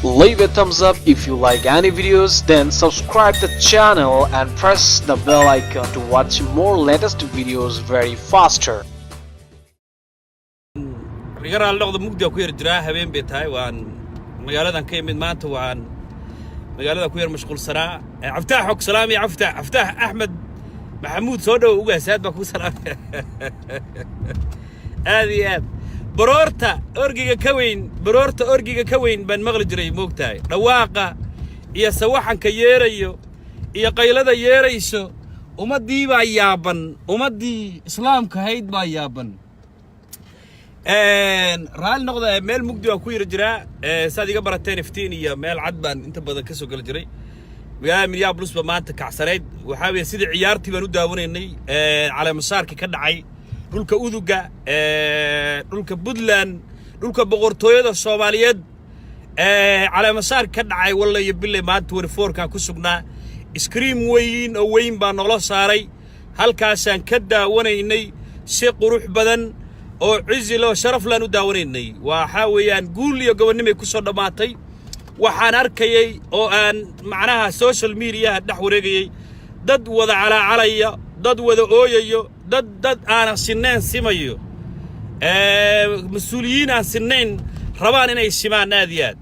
Leave a thumbs up if you like any videos, then subscribe the channel and press the bell icon to watch more latest videos very faster. رجال اللغة مقدة كوير جراها بين بيتهاي وان مقالة كيم من مانت وان مقالة كوير مشغول صراع عفتاح حق سلامي عفتاح أحمد محمود سودو وقاسات بكو سلام هذه برورتا أرجيك كوين بن مغلجري موقتاي رواقة يا سواحن كييريو يا قيلة ييريسو ومدي بايابن ومدي إسلام كهيد بايابن رال نقطة ميل مقدي وكوير جرا سادي قبرتين فتيني يا ميل عدبان انت بدل كسو قال جري ويا مليار بلوس بما انت كعسريد وحاول يسيد عيارتي بنو داونيني على مسار كدعي دولك أودوغا دولك بودلان دولك بقورتويدا الصوماليات على مسار كدعي والله يبلي ما 24 كان كسبنا سكريم وين او وين بان نولا ساري halkaasaan ka daawanaynay si qurux badan oo cizi loo sharaf laan u daawanaynay waxa weeyaan guul iyo gobonimo ku soo dhamaatay waxaan arkayay oo aan macnaha social media dhex wareegayay dad wada calaalaya dad wada ooyayo dad aan sinnayn simayo mas'uuliyiin aan sinnayn rabaan inay simaan naadiyad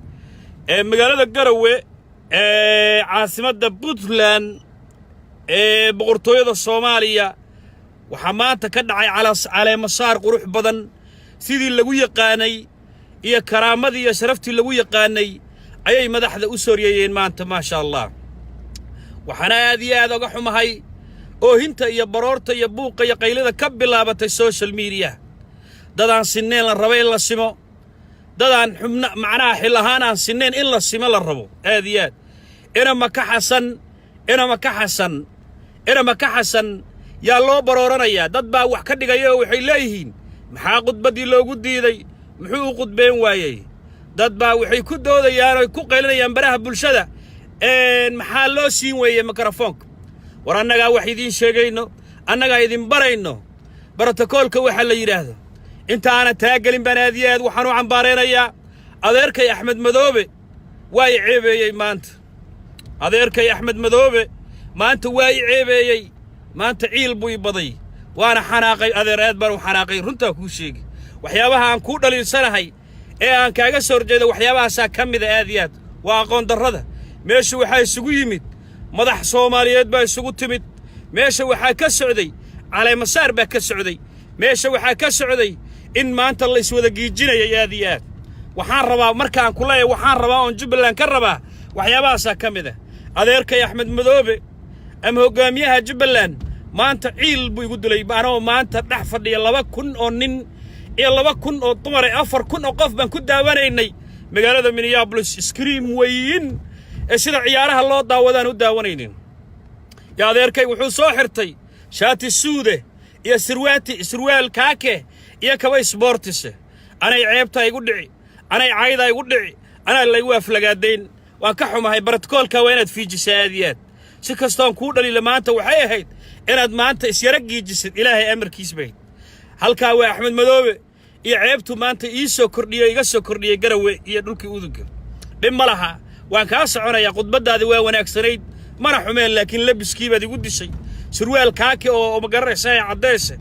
magaalada Garowe caasimadda Puntland boqortooyada Soomaaliya waxa maanta ka dhacay cala masaar qurux badan sidii lagu yaqaanay iyo karaamadii iyo sharaftii lagu yaqaanay ayay madaxda u sooriyeen maanta ma sha Allah waxana aad iyo aad uga xumahay oo hinta iyo baroorta iyo buuqa iyo qaylada ka bilaabatay social media dadaan sineen la rabay in la simo dadaan xubna macnaha xil ahaan aan sineen in la simo la rabo aad iyo aad ina ma ka xasan yaa loo barooranaya dad baa wax ka dhigaya waxay leeyihiin maxaa qudbadii loogu diiday muxuu u qudbeen waayay dad baa waxay ku doodayaan oo ku qaylinayaan baraha bulshada maxaa loo siin weeyay mikrofoonka war annaga wax idin sheegayno annaga idin barayno protocolka waxa la yiraahdo inta aan taagelin banaadiyad waxaan u cambaareenayaa adeerkay Axmed Madoobe way ceebeeyay maanta adeerkay Axmed Madoobe maanta way ceebeeyay maanta ciil buu baday waana xanaaqay adeeraad baan xanaaqay runta ku sheegay waxyaabaha aan ku dhalinsanahay ee aan kaaga soo horjeedo waxyaabahaas ka mid ah aadiyad waa aqoon darrada meesha waxa isugu yimid madax Soomaaliyeed baa isugu timid meesha waxa ka socday calay masaar baa ka socday meesha waxa ka socday in maanta la iswada giijinayay aadiyad waxaan rabaa markaan ku leeyahay waxaan rabaa oo Jubbaland ka rabaa waxyaabahaas ka mid ah adeerkay Axmed Madoobe am hogaamiyaha Jubbaland maanta ciil buu igu dilay baanoo maanta dhax fadhiya 2,000 oo nin iyo 2,000 oo dumar 4,000 oo qof baan ku daawanaynay magaalada Minneapolis scream weyn sida ciyaaraha loo daawadaan u daawanaynin ya adeerkay wuxuu soo xirtay shaati suude iyo surwaal kaake iyo kaba sports anay ceebta igu dhici anay caayda igu dhici anay la igu aflagaadeen waan ka xumahay bartkoolka waa inaad fiijisaadiyad si kastoon ku dhaliila maanta waxay ahayd inaad maanta isyara giijisid ilaahay amarkiis bay halka waa Axmed Madoobe iyo ceebtu maanta iga soo kordhiyay Garowe iyo dhulkii Uduga dhim malaha waan ka soconaya qudbadaadi waa wanaagsanayd mana xumeen laakiin labiskii baad igu dishay surwaal kaaki oo magareysay cadeys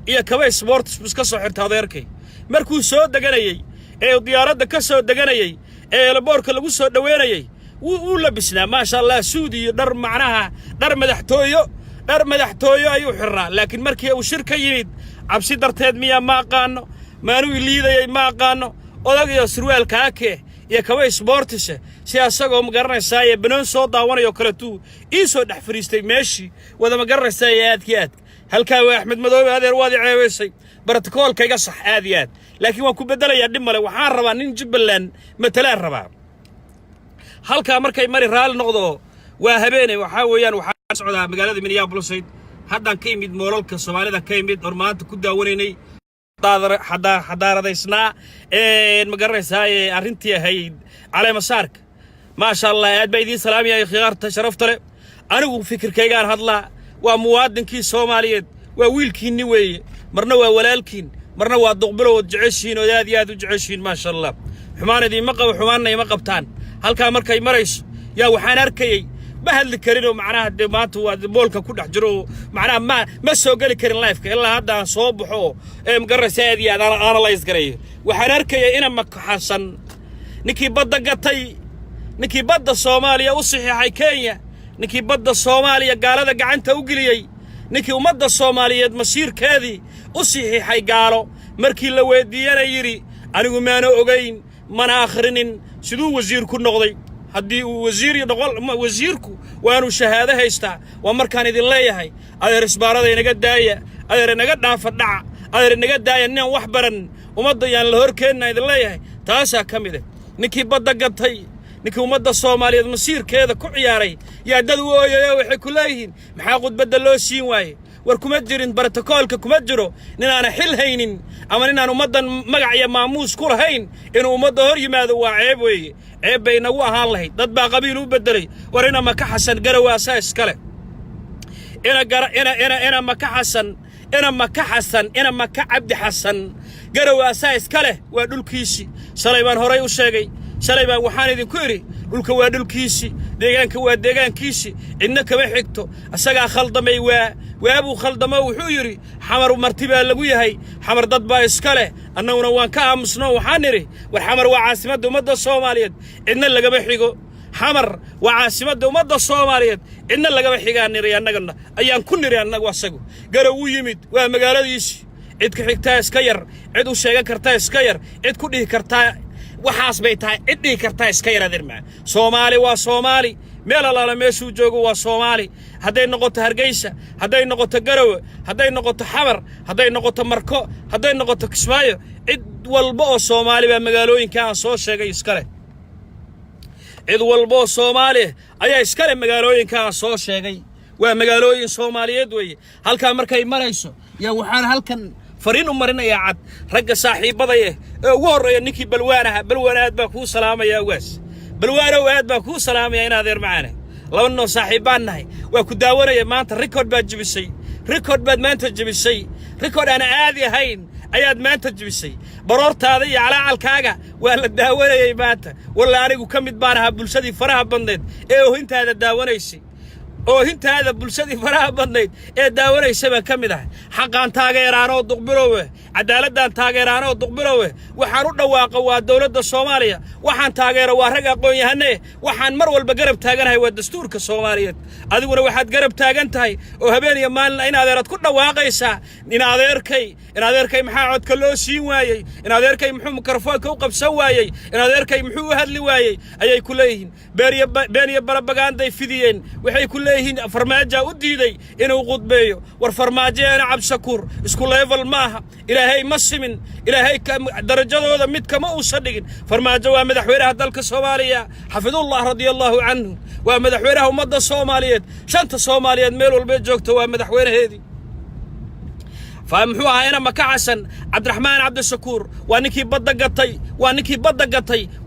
iyo kaba sports iska soo xirtay adeerkay markuu soo deganayay ee diyaaradda ka soo deganayay ee laboorka lagu soo dhaweynayay wuu labisnaa ma sha Allah suudi dhar macnaha dhar madaxtooyo ayuu xiraa laakiin markii uu shir ka yimid cabsi darteed miya ma aqaano maanu liidayay ma aqaano odagiyo surwaal kaake iyo kaba sports si asagoo magaranaysaa banoon soo daawanayo kala tuu soo dhex fariistay meeshii wada magaranaysaa aadkiyaad halka waa Axmed Madoobe adeer waadi ceebeysay bartakoolka iga sax aadiyad laakiin waan ku bedelayaa dhib male waxaan rabaa nin Jubbaland matalaan rabaa halka markay mari raal noqdo waa habeenay waxa weeyaan waxa socdaa magaalada Minneapolis haddaan ka yimid moolalka Soomaalida ka yimid oo maanta ku daawanaynay xadaaradaysnaa magaranaysaa arrintii ahayd calay masaarka ما شاء الله أد بيدين سلام يا خيارته شرفت له أنا وفكر كيجان هذلا ومواد كي سوماليات وويلكين نوي مرنا وولالكين مرنا الضقبلة وجعشين وذاد ياد وجعشين ما شاء الله حمانة دي مقب وحمانة مقبتان halkaa markay marayso yaa waxaan arkayay ma hadli karinoo macnaha dee maanta waa boolka ku dhex jiro macnaha ma soo geli karin lifeka ilaa hadda aan soo baxo magaraysa aad iyo aad analyze garayo waxaan arkayay ina makaxasan ninkii badda gatay ninkii badda Soomaaliya u saxiixay Kenya ninkii badda Soomaaliya gaalada gacanta u geliyay ninkii ummadda Soomaaliyeed masiirkeedii u saxiixay gaalo markii la weydiiyana yiri anigu maana ogeyn mana akhrinin sidoo wasiir ku noqday haddii uu wasiir noqol wasiirku waanu shahaado haystaa waa markaan idin leeyahay adeer isbaarada inaga daaya adeer inaga dhaafa dhaca adeer inaga daaya inaan wax baran ummadda yaan la horkeenna idin leeyahay taasaa ka mid ah ninkii badda gatay ninkii ummadda Soomaaliyeed masiirkeeda ku ciyaaray yaa dad u ooyay waxay ku leeyihiin maxaa qudbada loo siin waayay war kuma jirin bartakoolka kuma jiro ninaana xil haynin ama ninaan ummadan magac iyo maamuus ku lahayn inuu ummadda hor yimaado waa ceeb weeye ceeb bay nagu ahaan lahayd dad baa qabiil u bedelay war ina maka xasan garawaasa iskale ina maka xasan ina maka cabdi xasan garawaasa iskale waa dhulkiisi shalay baan horay u sheegay shalay baan waxaan idinku iri dhulka waa dhulkiisi deegaanka waa deegaankiisi cidna kama xigto asagaa khaldamay waabuu khaldamo wuxuu yiri xamar martibaa lagu yahay xamar dad baa iskale annaguna waan ka aamusno waxaan iri war xamar waa caasimadda ummadda Soomaaliyeed cidna lagama xigo xamar waa caasimadda ummadda Soomaaliyeed cidna lagama xigaan niri annagana ayaan ku niri annagu asagu garow u yimid waa magaaladiisi cid ka xigtaa iska yar cid u sheegan kartaa iska yar cid ku dhihi kartaa waxaas bay tahay cid dhihi kartaa iska yar adirma Soomaali waa Soomaali meel alaala meeshuu joogo waa Soomaali hadday noqoto Hargeysa hadday noqoto Garowe hadday noqoto Xamar hadday noqoto Marko hadday noqoto Kismaayo cid walba oo Soomaali baa magaalooyinka aan soo sheegay iskale cid walba oo Soomaali ayaa iskale magaalooyinka aan soo sheegay waa magaalooyin Soomaaliyeed weeye halka markay marayso yaa waxaan halkan fariin u marinaya cad ragga saaxiibadaya ee ugu horeeya ninkii balwaanaad baa ku salaamaya waas balwaano aad baa ku salaamaya inaad eer macaane labano saaxiibaan nahay waa ku daawanaya maanta record baad jibisay record baad maanta jibisay record aan aadi ahayn ayaad maanta jibisay baroortaada iyo calaalkaaga waa la daawanayay maanta walla anigu kamid baan ahaa bulshadii faraha badneed ee oohintaada daawanaysay oohintaada bulshadii faraha badneed ee daawanaysa baan kamid ah xaqaan taageeraanoo duqbirowe cadaaladaan taageeraanoo duqbirowe waxaan u dhawaaqo waa dawladda Soomaaliya waxaan taageero waa rag aqoon yahane waxaan mar walba garab taaganahay waa dastuurka Soomaaliyeed adiguna waxaad garab taagan tahay oo habeen iyo maalin in adeerad ku dhawaaqaysa in adeerkay maxaa codka loo siin waayay in adeerkay muxuu mikrofoonka u qabsan waayay in adeerkay muxuu u hadli waayay ayay ku leeyihiin beeniya barabaganday fidiyeen waxay ku leeyihiin farmaajo u diiday inuu qudbeeyo war farmaajeena Cabshakuur isku level maaha ilaahay ma simin ilaahay darajadooda mid kama uu sadhigin farmaajo waa madaxweynaha dalka Soomaaliya xafidullah radiyallahu anhu waa madaxweynaha ummadda Soomaaliyeed shanta Soomaaliyeed meel walba joogto waa madaxweynaheedii فمحوها أنا مكعسن عبد الرحمن عبد الشكور وانكي بدأ قطي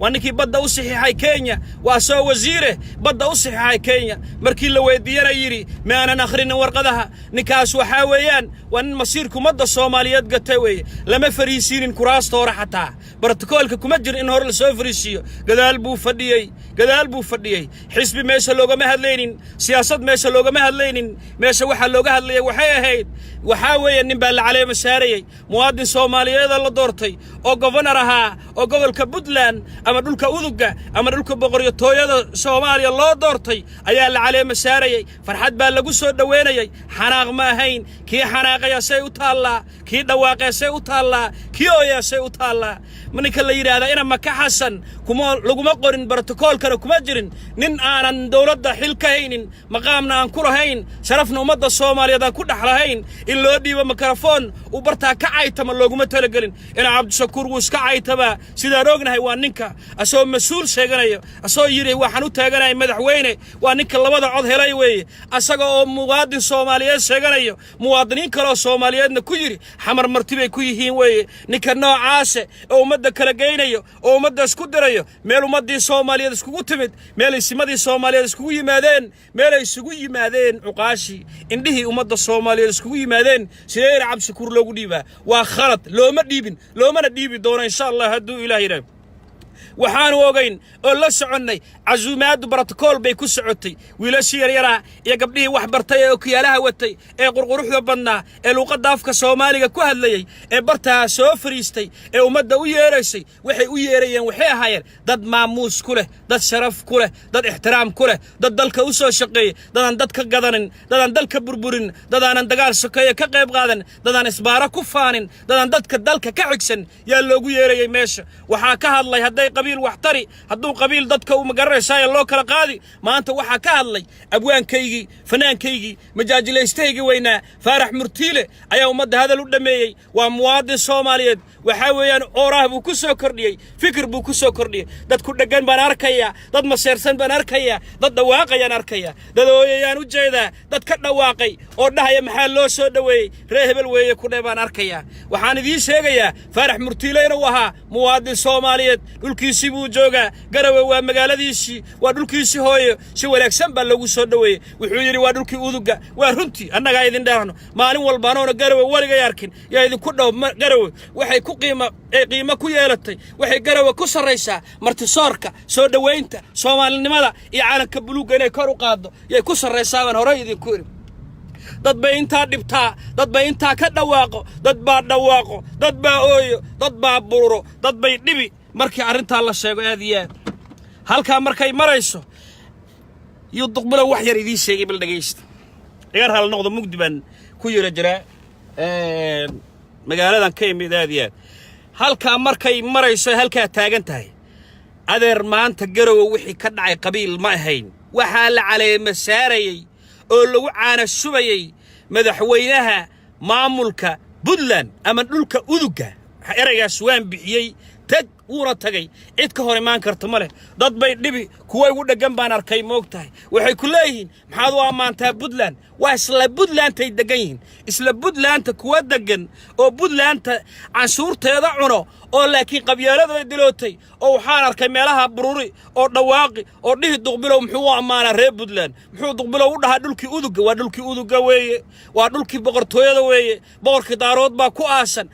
وانكي بدأ أصحي هاي كينيا وأسوى وزيره بدأ أصحي هاي كينيا مركي لو يدينا يري ما أنا نخرين ورقدها نكاس وحاويان وان مصيركم مدى الصوماليات قتوي لما فريسين كراس طورة حتى برتكولك كمجر إنهور لسوفريسيو قدال بو فديي حزب ميسا لوغا مهدلينين سياسة ميسا لوغا مهدلينين ميسا وحا لوغا هدلي وحايا وحاويا نبال عليه مساري مواد Soomaaliyeed la doortay oo governor ahaa oo gobolka Puntland ama dhulka Uduga ama dhulka boqortooyada Soomaaliya loo doortay ayaa la caleema saarayay farxad baa lagu soo dhaweynayay xanaaq ma ahayn kii xanaaqaya say u taala kii dhawaaqay u taala kii ooyay u taala manka la yiraahdo ina maka xasan kuma laguma qorin protocolkana kuma jirin nin aanan dawladda xil ka haynin maqaamna aan ku lahayn sharafna ummadda Soomaaliyeed aan ku dhaxlahayn in loo dhiibo mikrofon u barta ka caytama looguma talagelin ina Cabdishakuur uu iska caytaba sida roognahay waa ninka asoo mas'uul sheeganayo asoo yiri waxaan u taaganahay madaxweyne waa ninka labada cod helay weeye asaga oo muwaadin Soomaaliyeed sheeganayo muwaadiniin kale oo Soomaaliyeedna ku yiri xamar martibay ku yihiin weeye ninka noocaas oo ummadda kala geynayo oo ummadda isku dirayo meel ummadii Soomaaliyeed iskugu timid meel isimadii Soomaaliyeed iskugu yimaadeen cuqaashi indhihii ummadda Soomaaliyeed iskugu yimaadeen sidee Cabdishakuur loogu dhiibaa waa khalad looma dhiibin loomana dhiibi doono insha Allah hadduu Ilaahay yiraahdo waxaanu ogayn oo la soconnay casuumaaddu brotokool bay ku socotay wiilashii yaryaraa iyo gabdhihii wax bartay ee okiyaalaha watay ee qurquruxda badnaa ee luuqadda afka soomaaliga ku hadlayey ee bartaa soo fariistay ee ummadda u yeeraysay waxay u yeerayeen waxay ahaayeen dad maamuus ku leh dad sharaf ku leh dad ixtiraam ku leh dad dalka u soo shaqeeyey dadaan dadka gadanin dadaan dalka burburin dadaanan dagaal sokeeye ka qayb qaadan dadaan isbaara ku faanin dadaan dadka dalka ka xigsan yaa loogu yeerayey meesha waxaa ka hadlay hadday qabiil wax tari hadduu qabiil dadka u magaranaysaa loo kala qaadi maanta waxaa ka hadlay abwaankaygii fanaankaygii majaajilaystaygii weynaa faarax murtiile ayaa ummadda hadal u dhameeyey waa muwaadin soomaaliyeed waxaa weeyaan ooraah buu ku soo kordhiyey fikir buu ku soo kordhiyey dad ku dheggan baan arkayaa dad maseersan baan arkayaa dad dhawaaqayaan arkayaa dad ooyayaan u jeedaa dad ka dhawaaqay oo dhahaya maxaa loo soo dhoweeyey ree hebel weeye ku dheh baan arkayaa waxaan idiin sheegayaa faarax murtiile inuu ahaa muwaadin soomaaliyeed dhulkiisii buu joogaa garawe waa magaaladiisii waa dhulkiisii hooyo si wanaagsan baa lagu soo dhoweeyey wuxuu yidhi waa dhulkii uduga waa runtii annagaa idin dhaahno maalin walba anoona garawe weligay arkin yaa idinku dhow garawe waxay ku qiimo ku yeelatay waxay garawe ku sarraysaa martisoorka soo dhowaynta soomaalinimada iyo calanka buluugga inay kor u qaaddo yay ku sarraysaa baan horey idinku idhi dad bay intaa dhibtaa dad bay intaa ka dhawaaqo dad baa dhawaaqo dad baa ooyo dad baa bururo dad bay dhibi markii arrintaa la sheego aad iyo aad halkaa markay marayso iyo duqbulo wax yar idiin sheegay bal dhagaysta igar hal noqdo mugdi baan ku yara jiraa magaaladan ka imid aad iyo aad halkaa markay marayso halkaa taagan tahay adeer maanta garowe wixii ka dhacay qabiil ma ahayn waxaa la caleema saarayey oo lagu caana shubayey madaxweynaha maamulka Puntland ama dhulka uduga eraygaas waan bixiyey tag wuuna tagay cid ka hor imaan karta ma leh dad bay dhibi kuwa ugu dhagan baan arkay moogtahay waxay ku leeyihiin maxaad u ammaantaa Puntland waa isla Puntland ay degan yihiin isla Puntland kuwa degan oo Puntland canshuurteeda cuno oo laakiin qabyaalada ay dilootay oo waxaan arkay meelaha bururi oo dhawaaqi oo dhihi duqbilow muxuu u ammaanaa reer Puntland muxuu duqbilow u dhahaa dhulkii uduga waa dhulkii uduga weeye waa dhulkii boqortooyada weeye boqorkii daarood baa ku aasan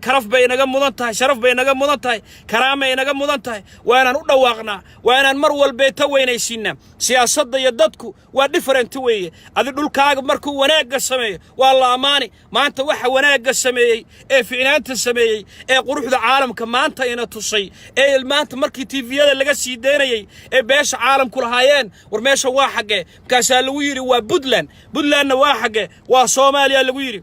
karaf bay inaga mudan tahay sharaf bay inaga mudan tahay karaama inaga mudan tahay waanaan u dhawaaqnaa waanaan mar walba ta weynaysiinaa siyaasadda iyo dadku waa different weeye adi dhulkaaga markuu wanaagga sameeyo waa la amaani maanta waxa wanaagga sameeyey ee fiicnaanta sameeyey ee quruxda caalamka maanta ina tusay ee maanta markii TV-yada laga sii deynayay ee beesha caalamku lahaayeen war meesha waa xagee markaasaa lagu yidhi waa Puntlandna waa xagee waa Soomaaliya lagu yidhi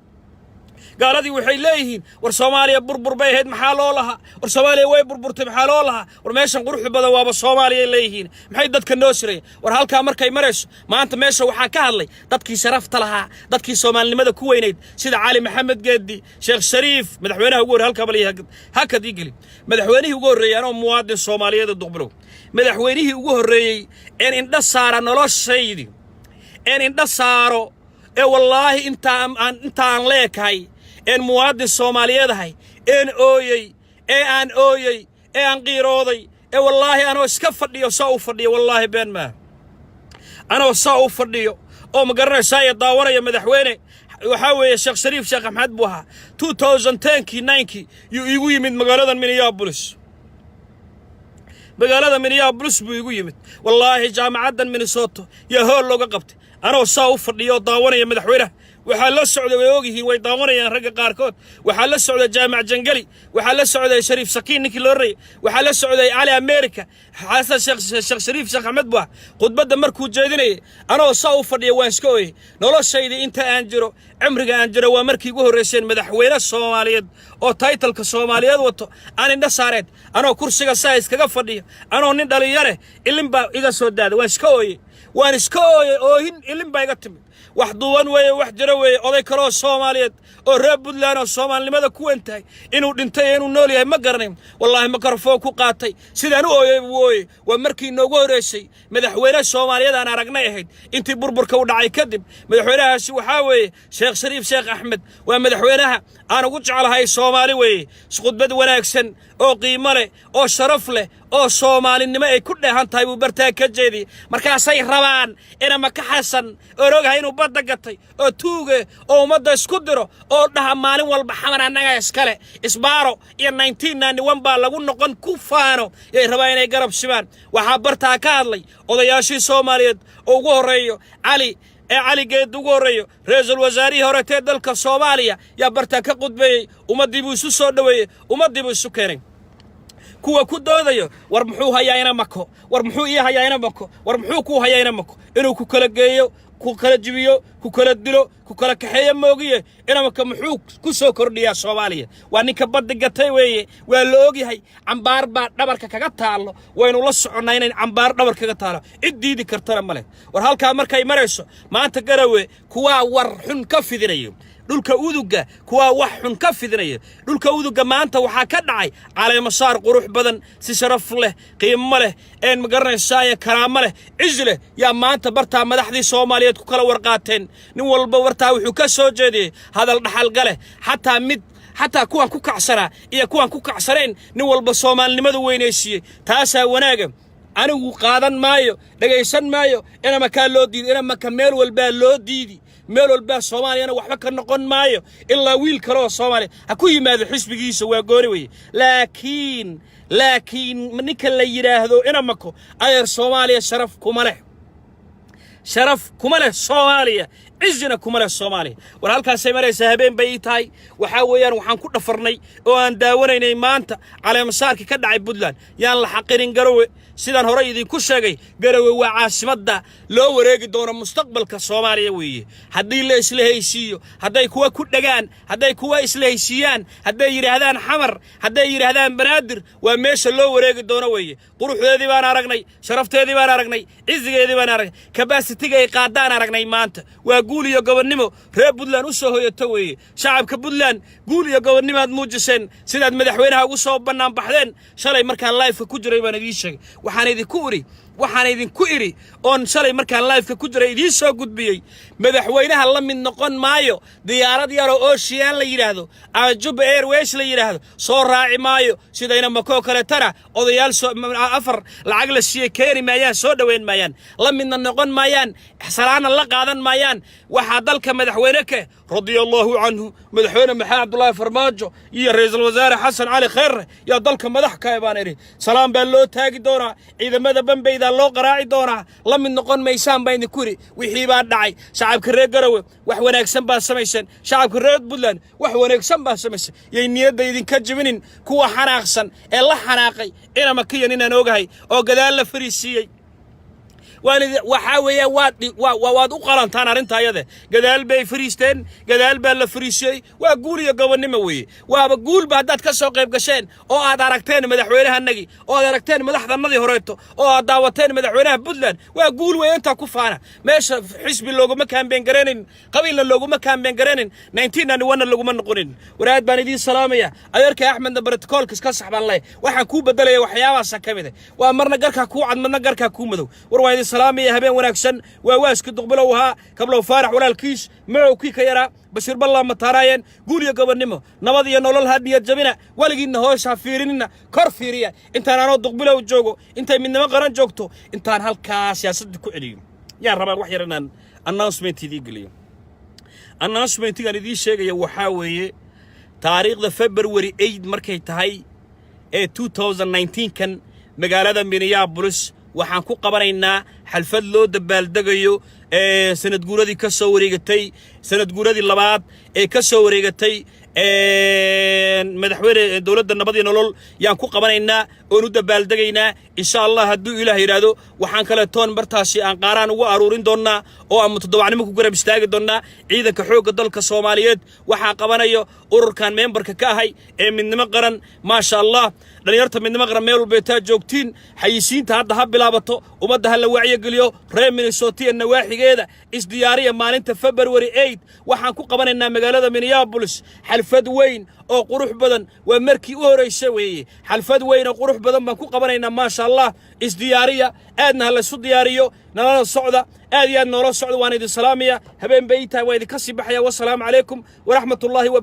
gaaladii waxay leeyihiin war Soomaaliya burbur bay ahayd maxaa loo lahaa war Soomaaliya way burburtay maxaa loo lahaa war meeshan quruxda badan waaba Soomaaliya leeyihiin maxay dadka noo siray war halkaa markay marayso maanta meesha waxaa ka hadlay dadkii sharafta lahaa dadkii Soomaalinimada ku weynayd sida Cali Maxamed Geedi Sheekh Shariif madaxweynaha ugu horreeyay halka baliya hakadii gali madaxweynihii ugu horreeyay anoo muwaadin Soomaaliyeed duqbilow madaxweynihii ugu horreeyay in indha saara noloshaydi in indha saaro ee wallaahi intaan leekahay إن مواد الصومالية هاي إن أويي إن أويي إن قيروضي والله أنا اسكفر وصوفر دي والله بين ما أنا وصوفر دي أو مقرر سايد داورة يا مدحويني وحاول يا شيخ شريف شيخ محمد بوها 2010 يقوي من مقالة مينيابوليس مقالة مينيابوليس بيقوي من والله جامعة مينيسوتا يا هول لو قبت أنا وصوفر دي داورة يا مدحوينه waxaa la socda weeyoogii way daawanayaan ragga qaarkood waxaa la socda jaamac jangali waxaa la socda shariif sakiin ninkii loo reeyay waxaa la socda Ali America xasan sheekh shariif sheekh Ahmed Baa khudbada markuu jeedinayay anoo soo u fadhiyo waan iska ooyay noloshayda inta aan jiro cimriga aan jiro waa markii ugu horeysay madaxweyne Soomaaliyeed oo title-ka Soomaaliyeed wato aan indha saareed anoo kursiga saa iskaga fadhiyo anoo nin dhalinyare ilin baa iga soo daaday waan iska ooyay oohin ilin baa iga timid wax duwan weeye wax jira weeye oday kale oo Soomaaliyeed oo reer Puntland oo Soomaalinimada ku wentay inuu dhintay inuu nool yahay ma garanay wallahi mikrofon ku qaatay sidaan u ooyay waa markii noogu horeysay madaxweyne Soomaaliyeed aan aragnay ahayd intii burburka u dhacay kadib madaxweynahaasi waxa weeye Sheekh Shariif Sheekh Ahmed waa madaxweynaha aan ugu jecelahay Soomaali weeye khudbad wanaagsan oo qiimo leh oo sharaf leh oo Soomaalinimo ay ku dheehan tahay buu bartaa ka jeediyay markaasay rabaan ina maka xasan orogahay inuu badda gatay oo tuuge oo ummadda isku diro oo dhaha maalin walba xamar annaga iskale isbaaro iyo 1991 baa lagu noqon ku faano ay rabaan inay garab shibaan waxa bartaa ka hadlay odayaashii Soomaaliyeed oo ugu horeeyo علي جد وقريه رئيس الوزراء هرتي دلك الصومالية يا برتك قطبي ومدي بوسو صدوي ومدي بوسو كرين كوا كده ذي ورمحوها يا إنا مكو ورمحو إياها يا إنا مكو ورمحو كوها يا إنا مكو إنه كوكلا جيو كوكلا جبيو كوكلا دلو كوكلا كحية موجية إنا مكو محوك كوسو كردية الصومالية وأني كبد جتاي ويا واللوجي هاي عم باربع دبر كجتها الله وإنه لصقنا هنا عم بار دبر كجتها إدي كرتنا ملك وهالكامر كاي مريسو ما أنت جروي كوا ورحن كف ذريهم dhulka uduga kuwa wax xun ka fidinaya dhulka uduga maanta waxa ka dhacay caleema masaar qurux badan si sharaf leh qiimo leh een magaranaysaa karaamo leh isle ya maanta barta madaxdii Soomaaliyeed ku kala warqaateen nin walba wartaa wuxuu ka soo jeediyay hadal dhaxal gale حتى kuwan ku kacsana iyo kuwan ku kacsaneen nin walba Soomaalinimadu weynaysiiyay taasa wanaaga anigu qaadan maayo dhageysan maayo ina maka loo diiday ina maka meel walba loo diiday meel walba Soomaaliya waxba ka noqon maayo ilaa wiil kale oo Soomaali ha ku yimaado xisbigiisa waa goori way laakiin ninka la yiraahdo ina mako ayar Soomaaliya sharaf kuma leh Soomaaliya عزنا كمال الصومالي والهالكا سيماري سهبين بيتاي وحاويان وحان كنا فرني وان داونين ايمانتا على مساركي كدعي بودلان يان لحقيرين قروي سيدان هوريدين كوشاقي قروي وعاصمدا لو وريقي دون مستقبل كالصومالي ويه هدي اللي اسلهيسيو هدي كوا كدقان هدي كوا اسلهيسيان هدي يرهدان حمر هدي يرهدان بنادر وميش لو وريقي دون ويه قروح ذي بان ارقني شرفت ذي بان ارقني عزقي ذي بان ارقني كباستيقي قادان ارقني مانتا قول يا قبنمو ريب بودلان وسو يتوي شعب كبودلان قول يا قبنمو هاد موجسين سيداد مدحوينها وسو بنان بحدين شالي مركان لايف كجري بان idin sheegay waxaan idin ku iri on shalay markaan live ku jiray idin soo gudbiyay madaxweynaha la mid noqon maayo diyaarad yar oo Ocean la yiraahdo Juba Airways la yiraahdo soo raaci maayo sidayna mako kale tara odayaal afar lacag la siiyay keeni maayaan soo dhaweyn maayaan la mid noqon maayaan salaana la qaadan maayaan waxa dalka madaxweyne ka radiyallahu anhu madaxweyne maxamed abdullahi farmaajo iyo ra'iisul wasaare xasan cali khayr ya dalka madax ka baan iri salaam baa loo taagi doonaa ciidamada banbayda loo qaraaci doonaa la mid noqon maysaan baa idin kuri wixii baa dhacay shacabka reer Garowe wax wanaagsan baa samaysan shacabka reer Puntland wax wanaagsan baa samaysan yay niyadda idin ka jibinin kuwa xanaaqsan ee la xanaaqay ina makiyan inaan ogahay oo gadaal la fariisiyay وحاوية واد وقالنتان أرنت هذا جدال بي فريستين جدال بلا فريسي وأقول يا جواني موي وأقول بعدات كسوق يبقشين أو أداركتين مدحوينها النجي أو أداركتين مدح النظي هريتو أو دعوتين مدحوينها بدلن وأقول وين تكفانا ماشي حسب اللوجو ما كان بين جرانين قبيل اللوجو ما كان بين جرانين 1991 اللوجو من نقولين وراد بندي سلامية أيرك يا أحمد برتقال كسح بالله وحكوا بدل وحياة سكمده وأمرنا جرك كوا عن مرنا جرك كوا مدو وروايد سلامية هبين ونكسن وواس كدقبلوها قبلوا فارح ولا الكيس معه كي كيرا بشير بالله متراين قول يا قبنمو نمضي نولل هدي الجبنة ولقينا هوش عفيرنا كرفيريا انت انا دقبلو جوجو انت من ما قران جوجتو انت هالكاس يا صدق عليهم يا رب وحيرنا announcement دي قليو announcement قال دي شيء waxa weeye taariikhda February 8 markay tahay ee 2019 kan magaalada Minneapolis waxaan ku qabanaynaa xalfad loo dabaaldagayo sanad guuradii ka soo wareegatay sanad guuradii labaad ee ka soo wareegatay madaxweyne dawladda nabadii nolol yaan ku qabanaynaa oo u dabaaldagaynaa insha Allah hadduu Ilaahay yiraahdo waxaan kale toon bartaasi aan qaaraan ugu aruurin doonaa oo aan mutadawacnimo ku garab istaagi doonaa ciidanka xoogga dalka Soomaaliyeed waxa qabanayo ururkan memberka ka ahay ee midnimo qaran ma sha Allah dhalinyarta midnimo qaran meel walba ay joogtiin xayisiinta hadda ha bilaabato umada hal wacyi galiyo reer Minnesota iyo nawaaxigeeda isdiyaariya maalinta February 8 waxaan ku qabanaynaa magaalada Minneapolis xalfad weyn oo qurux badan waa markii u horeysay weeye xalfad weyn oo qurux badan baan ku qabanaynaa ma sha Allah isdiyaariya aadna la soo diyaariyo nala socda aad iyo aad nala socda waan idin salaamaya habeen bayta waa idin ka sii baxaya wa salaamu calaykum wa rahmatullahi wa